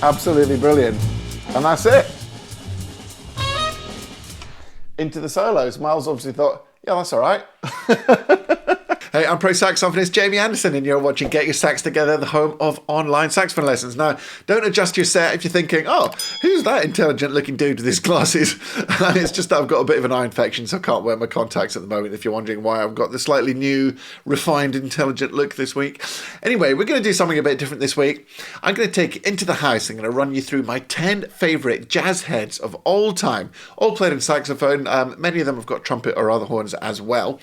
Absolutely brilliant. And that's it. Into the solos. Miles obviously thought, yeah, that's all right. Hey, I'm pro saxophonist Jamie Anderson, and you're watching Get Your Sax Together, the home of online saxophone lessons. Now, don't adjust your set if you're thinking, oh, who's that intelligent-looking dude with his glasses? It's just that I've got a bit of an eye infection, so I can't wear my contacts at the moment, if you're wondering why I've got the slightly new, refined, intelligent look this week. Anyway, we're going to do something a bit different this week. I'm going to take you into the house. I'm going to run you through my 10 favourite jazz heads of all time, all played in saxophone. Many of them have got trumpet or other horns as well.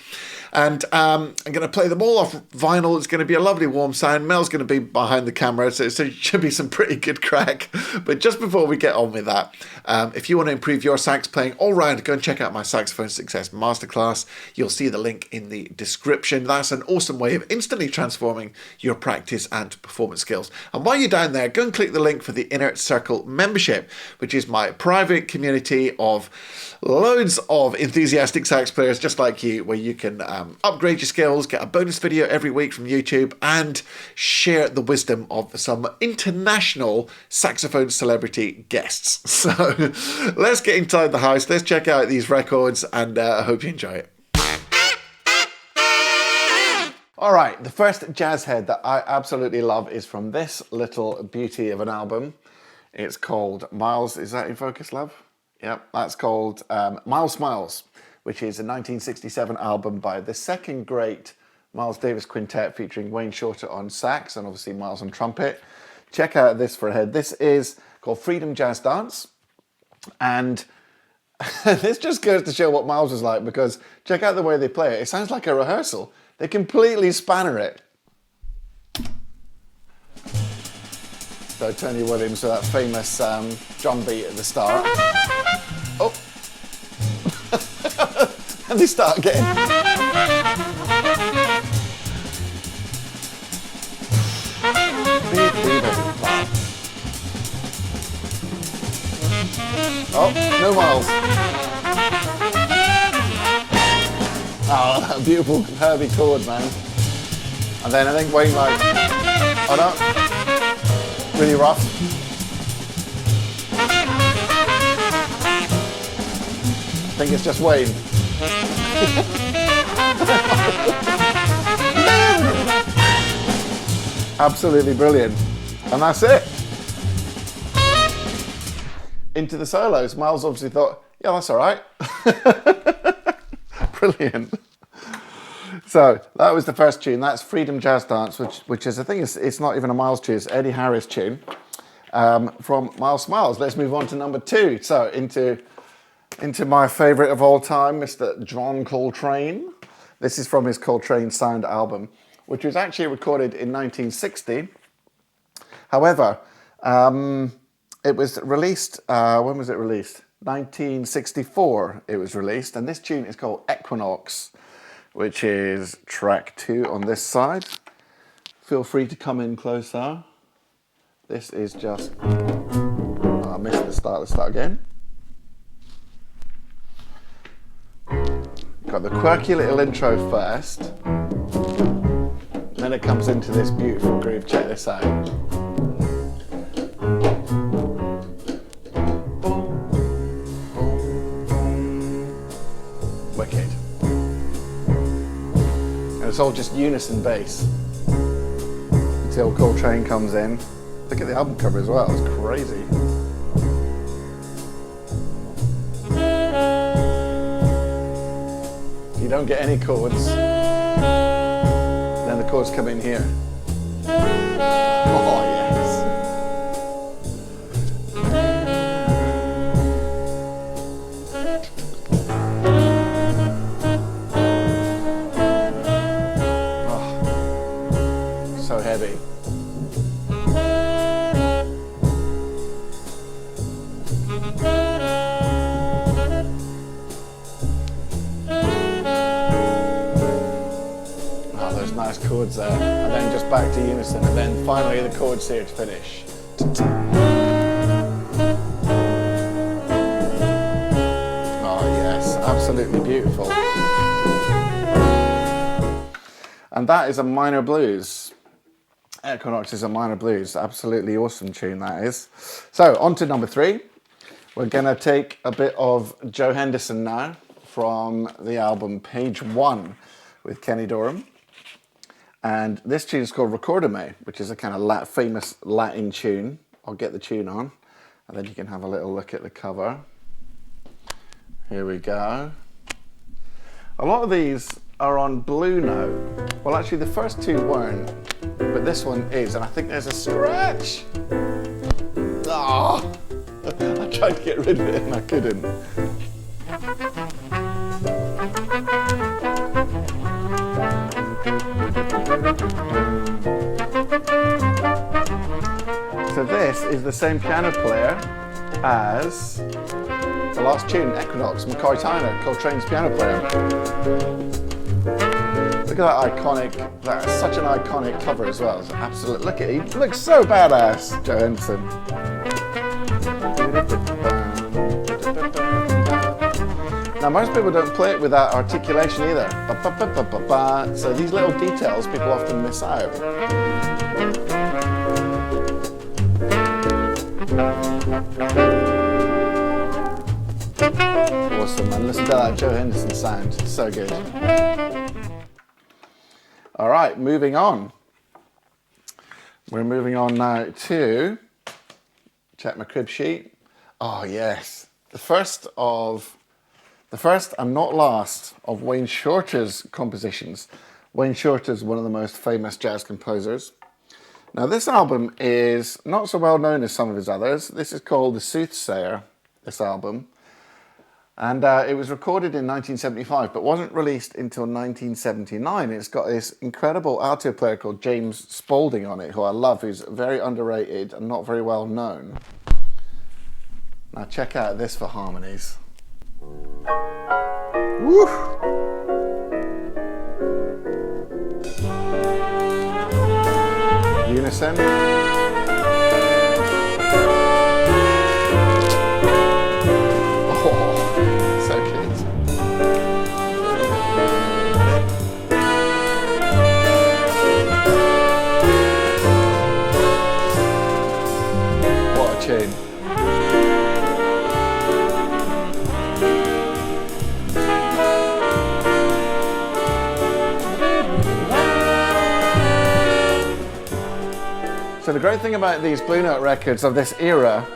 And I'm going to play them all off vinyl. It's going to be a lovely warm sound. Mel's going to be behind the camera, so it should be some pretty good crack. But just before we get on with that, if you want to improve your sax playing all round, go and check out my Saxophone Success Masterclass. You'll see the link in the description. That's an awesome way of instantly transforming your practice and performance skills. And while you're down there, go and click the link for the Inner Circle membership, which is my private community of loads of enthusiastic sax players just like you, where you can upgrade your skills, get a bonus video every week from YouTube, and share the wisdom of some international saxophone celebrity guests. So let's get inside the house, let's check out these records, and I hope you enjoy it. All right, the first jazz head that I absolutely love is from this little beauty of an album. It's called Miles. Is that in focus, love? Yep, that's called Miles Smiles, which is a 1967 album by the second great Miles Davis Quintet, featuring Wayne Shorter on sax and obviously Miles on trumpet. Check out this for a head. This is called Freedom Jazz Dance. And this just goes to show what Miles was like, because check out the way they play it. It sounds like a rehearsal. They completely spanner it. So Tony Williams with that famous drum beat at the start. Oh. And they start getting... Oh, no Miles. Oh, that beautiful Herbie chord, man. And then I think Wayne like... Oh no. Really rough. I think it's just Wayne. Absolutely brilliant. And that's it. Into the solos. Miles obviously thought, yeah, that's all right. Brilliant. So that was the first tune. That's Freedom Jazz Dance, which is, I think it's not even a Miles tune, it's Eddie Harris tune from Miles Smiles. Let's move on to number 2. So into my favourite of all time, Mr. John Coltrane. This is from his Coltrane Sound album, which was actually recorded in 1960. However, it was released, when was it released? 1964 it was released, and this tune is called Equinox, which is track 2 on this side. Feel free to come in closer. This is just... Oh, I missed the start. Let's start again. Got the quirky little intro first. Then it comes into this beautiful groove. Check this out. Wicked. And it's all just unison bass until Coltrane comes in. Look at the album cover as well, it's crazy. You don't get any chords, then the chords come in here. Oh yes. So heavy. Oh, those nice chords there. And then just back to unison, and then finally the chords here to finish. Oh yes, absolutely beautiful. And that is a minor blues. Equinox is a minor blues. Absolutely awesome tune that is. So on to number 3. We're going to take a bit of Joe Henderson now from the album Page 1 with Kenny Dorham. And this tune is called Recorda-Me, which is a kind of famous Latin tune. I'll get the tune on and then you can have a little look at the cover. Here we go. A lot of these are on Blue Note. Well, actually the first 2 weren't, but this one is, and I think there's a scratch. Oh, I tried to get rid of it and I couldn't. So this is the same piano player as the last tune, Equinox, McCoy Tyner, Coltrane's piano player. Look at that iconic, that's such an iconic cover as well. It's absolute, look at it, he looks so badass, Joe Henderson. Now most people don't play it with that articulation either. So these little details people often miss out. Awesome, man. Listen to that Joe Henderson sound. It's so good. All right, moving on. We're moving on now to, check my crib sheet. Oh yes, the first and not last of Wayne Shorter's compositions. Wayne Shorter is one of the most famous jazz composers. Now this album is not so well known as some of his others. This is called The Soothsayer, this album. And it was recorded in 1975, but wasn't released until 1979. It's got this incredible alto player called James Spaulding on it, who I love, who's very underrated and not very well known. Now check out this for harmonies. Woo! Unison. So the great thing about these Blue Note records of this era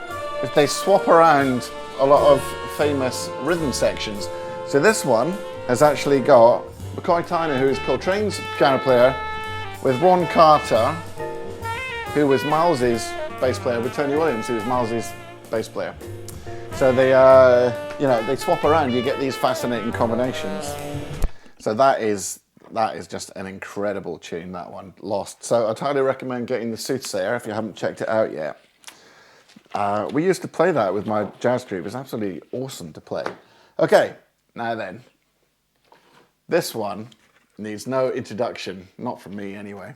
is they swap around a lot of famous rhythm sections. So this one has actually got McCoy Tyner, who is Coltrane's piano player, with Ron Carter, who was Miles's bass player, with Tony Williams, who was Miles's bass player. So they, they swap around. You get these fascinating combinations. So that is just an incredible tune, that one, Lost. So I'd highly recommend getting the Soothsayer if you haven't checked it out yet. We used to play that with my jazz group. It was absolutely awesome to play. Okay, now then. This one needs no introduction, not from me anyway.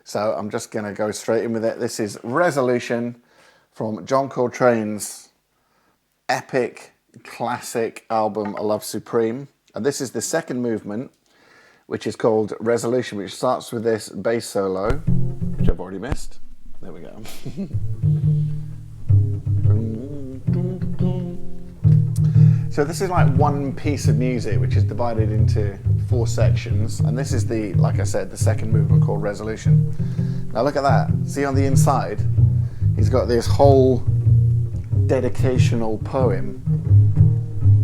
So I'm just going to go straight in with it. This is Resolution from John Coltrane's epic, classic album, A Love Supreme. And this is the second movement, which is called Resolution, which starts with this bass solo, which I've already missed. There we go. So this is like one piece of music, which is divided into 4 sections. And this is the, like I said, the second movement called Resolution. Now look at that. See on the inside, he's got this whole dedicational poem.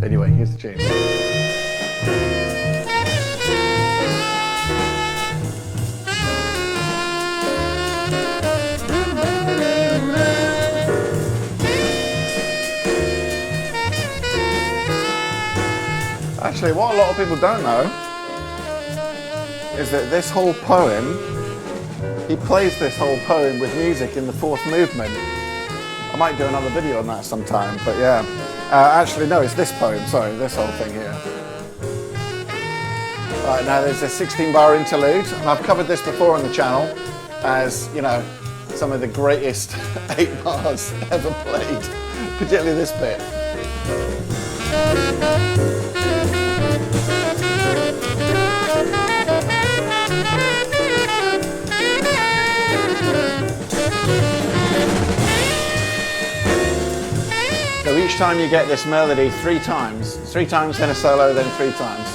Anyway, here's the tune. Actually, what a lot of people don't know is that this whole poem, he plays this whole poem with music in the 4th movement. I might do another video on that sometime, but yeah. Actually, no, it's this poem, sorry, this whole thing here. Right, now there's a 16-bar interlude, and I've covered this before on the channel as, you know, some of the greatest 8 bars ever played, particularly this bit. So each time you get this melody 3 times, 3 times, then a solo, then 3 times.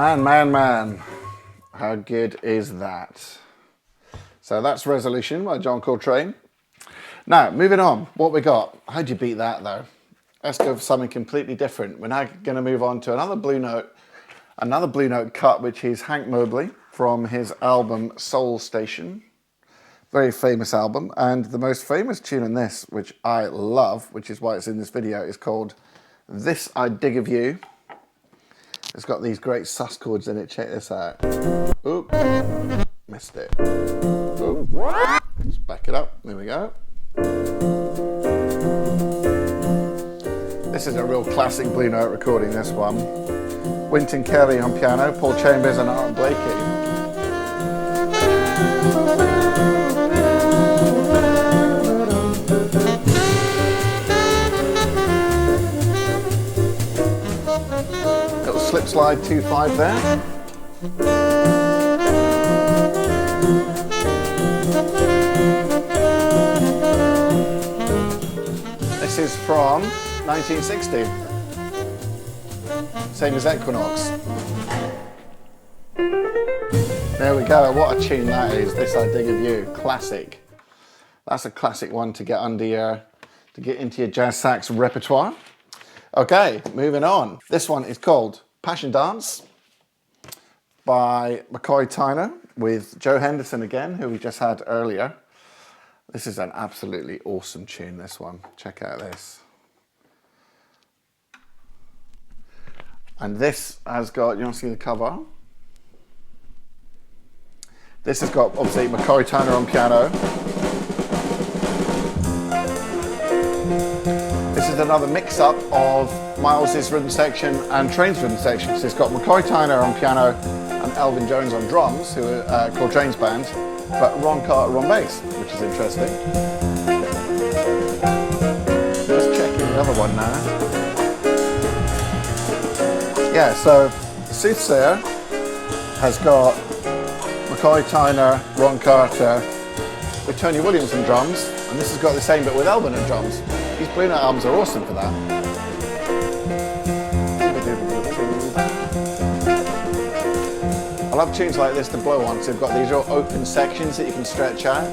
Oh man. Man. How good is that? So that's Resolution by John Coltrane. Now, moving on. What we got? How'd you beat that though? Let's go for something completely different. We're now going to move on to another Blue Note cut, which is Hank Mobley from his album Soul Station. Very famous album, and the most famous tune in this, which I love, which is why it's in this video, is called This I Dig of You. It's got these great sus chords in it. Check this out. Oop, missed it. Oop. Let's back it up. There we go. This is a real classic Blue Note recording, this one. Wynton Kelly on piano, Paul Chambers and Art Blakey. Slip slide 2/5 there. This is from 1960. Same as Equinox. There we go. What a tune that is. This I Dig of You. Classic. That's a classic one to get under your, to get into your jazz sax repertoire. Okay, moving on. This one is called Passion Dance by McCoy Tyner with Joe Henderson again, who we just had earlier. This is an absolutely awesome tune, this one. Check out this. And this has got, you want to see the cover? This has got, obviously, McCoy Tyner on piano. This is another mix-up of Miles's rhythm section and Train's rhythm section. So it's got McCoy Tyner on piano and Elvin Jones on drums, who are Coltrane's band, but Ron Carter on bass, which is interesting. Let's check in the other one now. Yeah, so Soothsayer has got McCoy Tyner, Ron Carter, with Tony Williams on drums, and this has got the same but with Elvin on drums. These Blue Note albums are awesome for that. I love tunes like this to blow on, so they've got these real open sections that you can stretch out.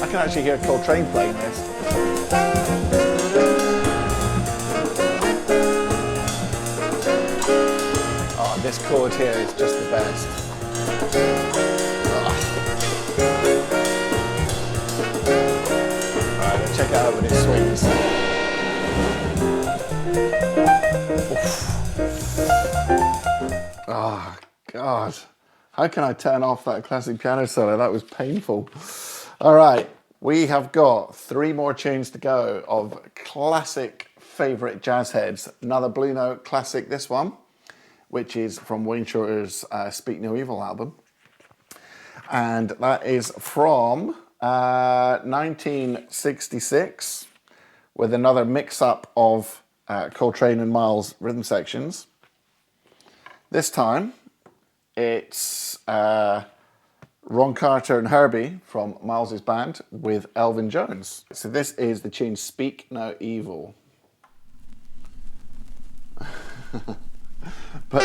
I can actually hear Coltrane playing this. Oh, this chord here is just the best. Alright, let's check it out when it swings. Oh, God. How can I turn off that classic piano solo? That was painful. All right, we have got 3 more tunes to go of classic favourite jazz heads. Another Blue Note classic, this one, which is from Wayne Shorter's Speak No Evil album. And that is from 1966 with another mix-up of Coltrane and Miles rhythm sections. This time, it's Ron Carter and Herbie from Miles's band with Elvin Jones. So this is the tune Speak No Evil. But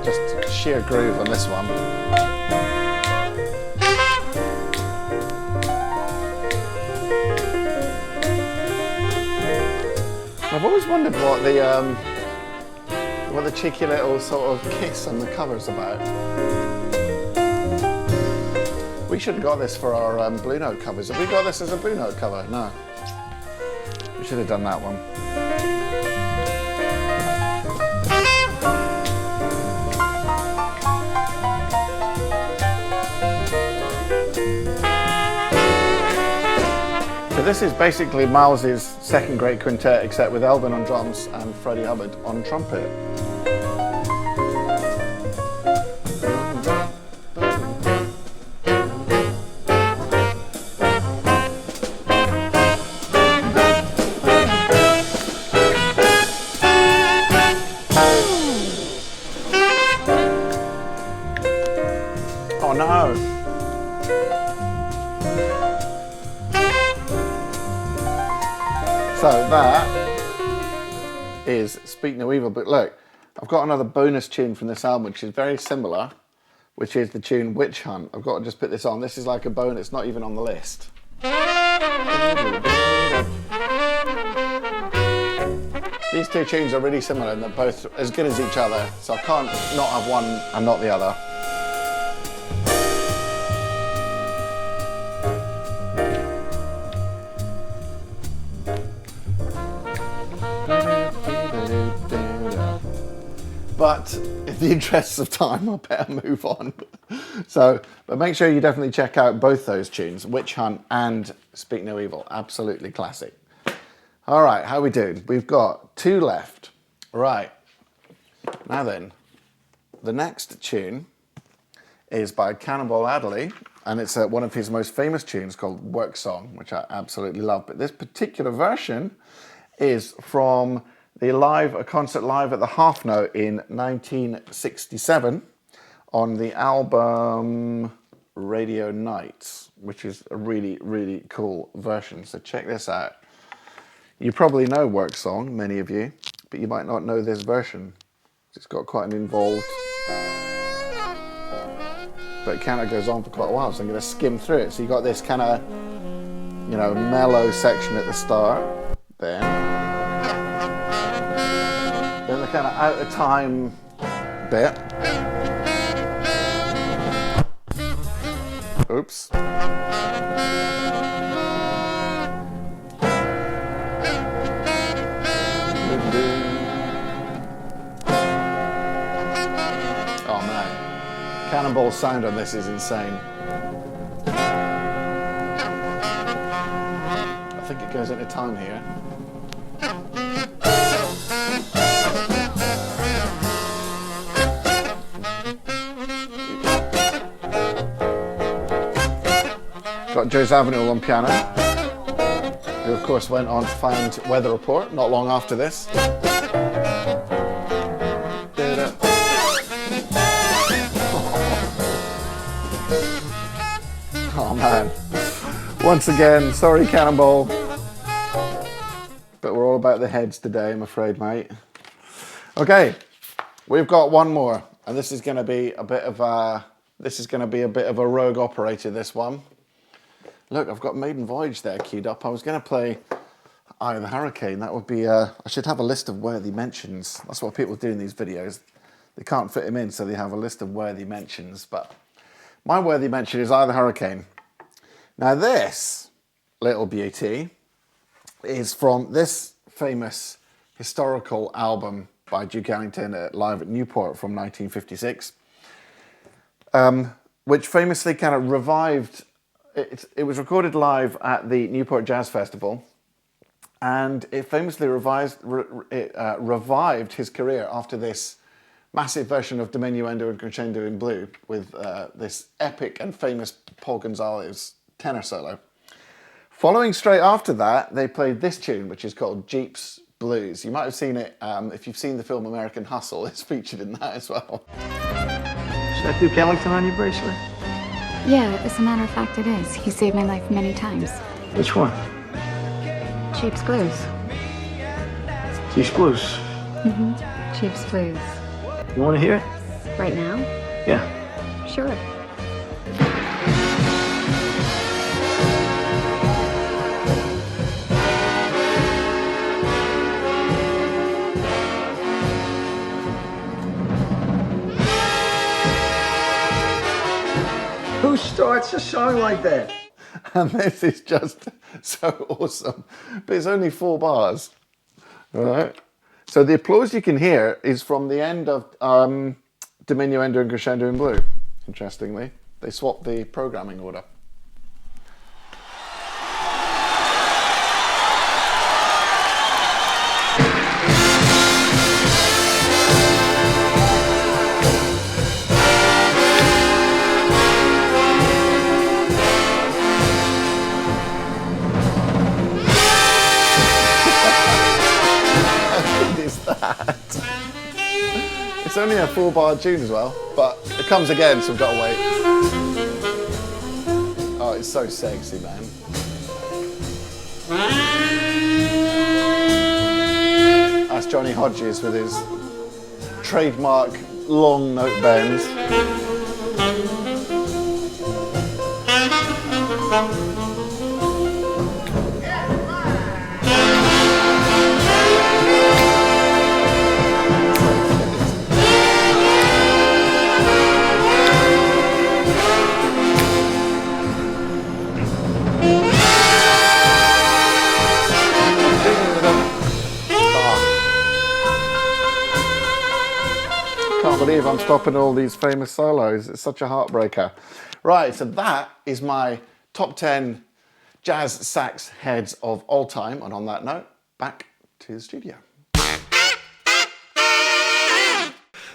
just sheer groove on this one. I've always wondered what the cheeky little sort of kiss on the cover's about. We should have got this for our Blue Note covers. Have we got this as a Blue Note cover? No. We should have done that one. this is basically Miles's second great quintet, except with Elvin on drums and Freddie Hubbard on trumpet. Oh no! So that is Speak No Evil, but look, I've got another bonus tune from this album which is very similar, which is the tune Withchhunt. I've got to just put this on. This is like a bonus, it's not even on the list. These two tunes are really similar and they're both as good as each other, so I can't not have one and not the other. But in the interests of time, I better move on. But make sure you definitely check out both those tunes, Withchhunt and Speak No Evil. Absolutely classic. All right, how are we doing? We've got 2 left. Right. Now then, the next tune is by Cannonball Adderley, and it's one of his most famous tunes called Work Song, which I absolutely love. But this particular version is from a concert live at the Half Note in 1967 on the album Radio Nights, which is a really, really cool version. So check this out. You probably know Work Song, many of you, but you might not know this version. It's got quite an involved, but it kind of goes on for quite a while, so I'm going to skim through it. So you got this kind of, you know, mellow section at the start, then the kind of out of time bit. Oops. Oh man, Cannonball's sound on this is insane. I think it goes into time here. Got Joe Zawinul on piano, who of course went on to found Weather Report not long after this. Oh man, once again, sorry Cannonball, but we're all about the heads today, I'm afraid, mate. Okay, we've got one more, and this is going to be a bit of a rogue operator, this one. Look, I've got Maiden Voyage there queued up. I was going to play Eye of the Hurricane. That would be, I should have a list of worthy mentions. That's what people do in these videos. They can't fit them in, so they have a list of worthy mentions. But my worthy mention is Eye of the Hurricane. Now this little beauty is from this famous historical album by Duke Ellington live at Newport from 1956, which famously kind of revived. It was recorded live at the Newport Jazz Festival, and it famously revived his career after this massive version of Diminuendo and Crescendo in Blue with this epic and famous Paul Gonzalez tenor solo. Following straight after that, they played this tune, which is called Jeep's Blues. You might have seen it, if you've seen the film American Hustle, it's featured in that as well. Should I Duke Ellington on your bracelet? Yeah, as a matter of fact it is. He saved my life many times. Which one? Jeep's Blues. Jeep's Blues. Mm-hmm. Jeep's Blues. You want to hear it? Right now? Yeah. Sure. Who starts a song like that? And this is just so awesome. But it's only 4 bars. All right. So the applause you can hear is from the end of Diminuendo and Crescendo in Blue. Interestingly, they swapped the programming order. only a 4-bar tune as well, but it comes again, so we've got to wait. Oh, it's so sexy, man. That's Johnny Hodges with his trademark long note bends. Can't believe I'm stopping all these famous solos. It's such a heartbreaker. Right, so that is my top 10 jazz sax heads of all time. And on that note, back to the studio.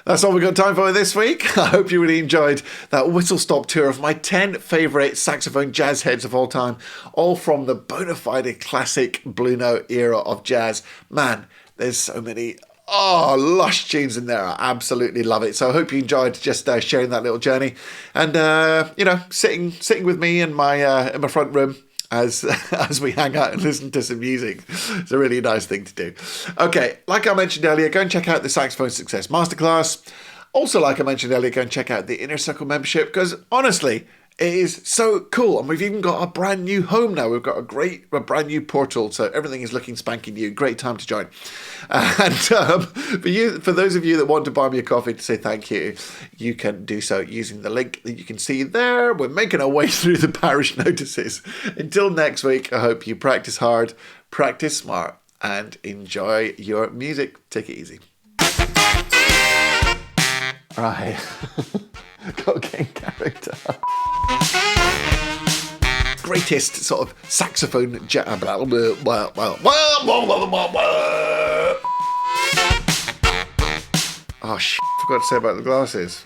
That's all we've got time for this week. I hope you really enjoyed that whistle-stop tour of my 10 favourite saxophone jazz heads of all time, all from the bona fide classic Blue Note era of jazz. Man, there's so many lush tunes in there. I absolutely love it. So I hope you enjoyed just sharing that little journey and, sitting with me in my front room as we hang out and listen to some music. It's a really nice thing to do. Okay, like I mentioned earlier, go and check out the Saxophone Success Masterclass. Also, like I mentioned earlier, go and check out the Inner Circle membership, because honestly, it is so cool. And we've even got a brand new home now. We've got a brand new portal, so everything is looking spanking new. Great time to join. And for those of you that want to buy me a coffee to say thank you, you can do so using the link that you can see there. We're making our way through the parish notices. Until next week, I hope you practice hard, practice smart, and enjoy your music. Take it easy. Right. Got to get in character. Greatest sort of saxophone Oh, forgot to say about the glasses.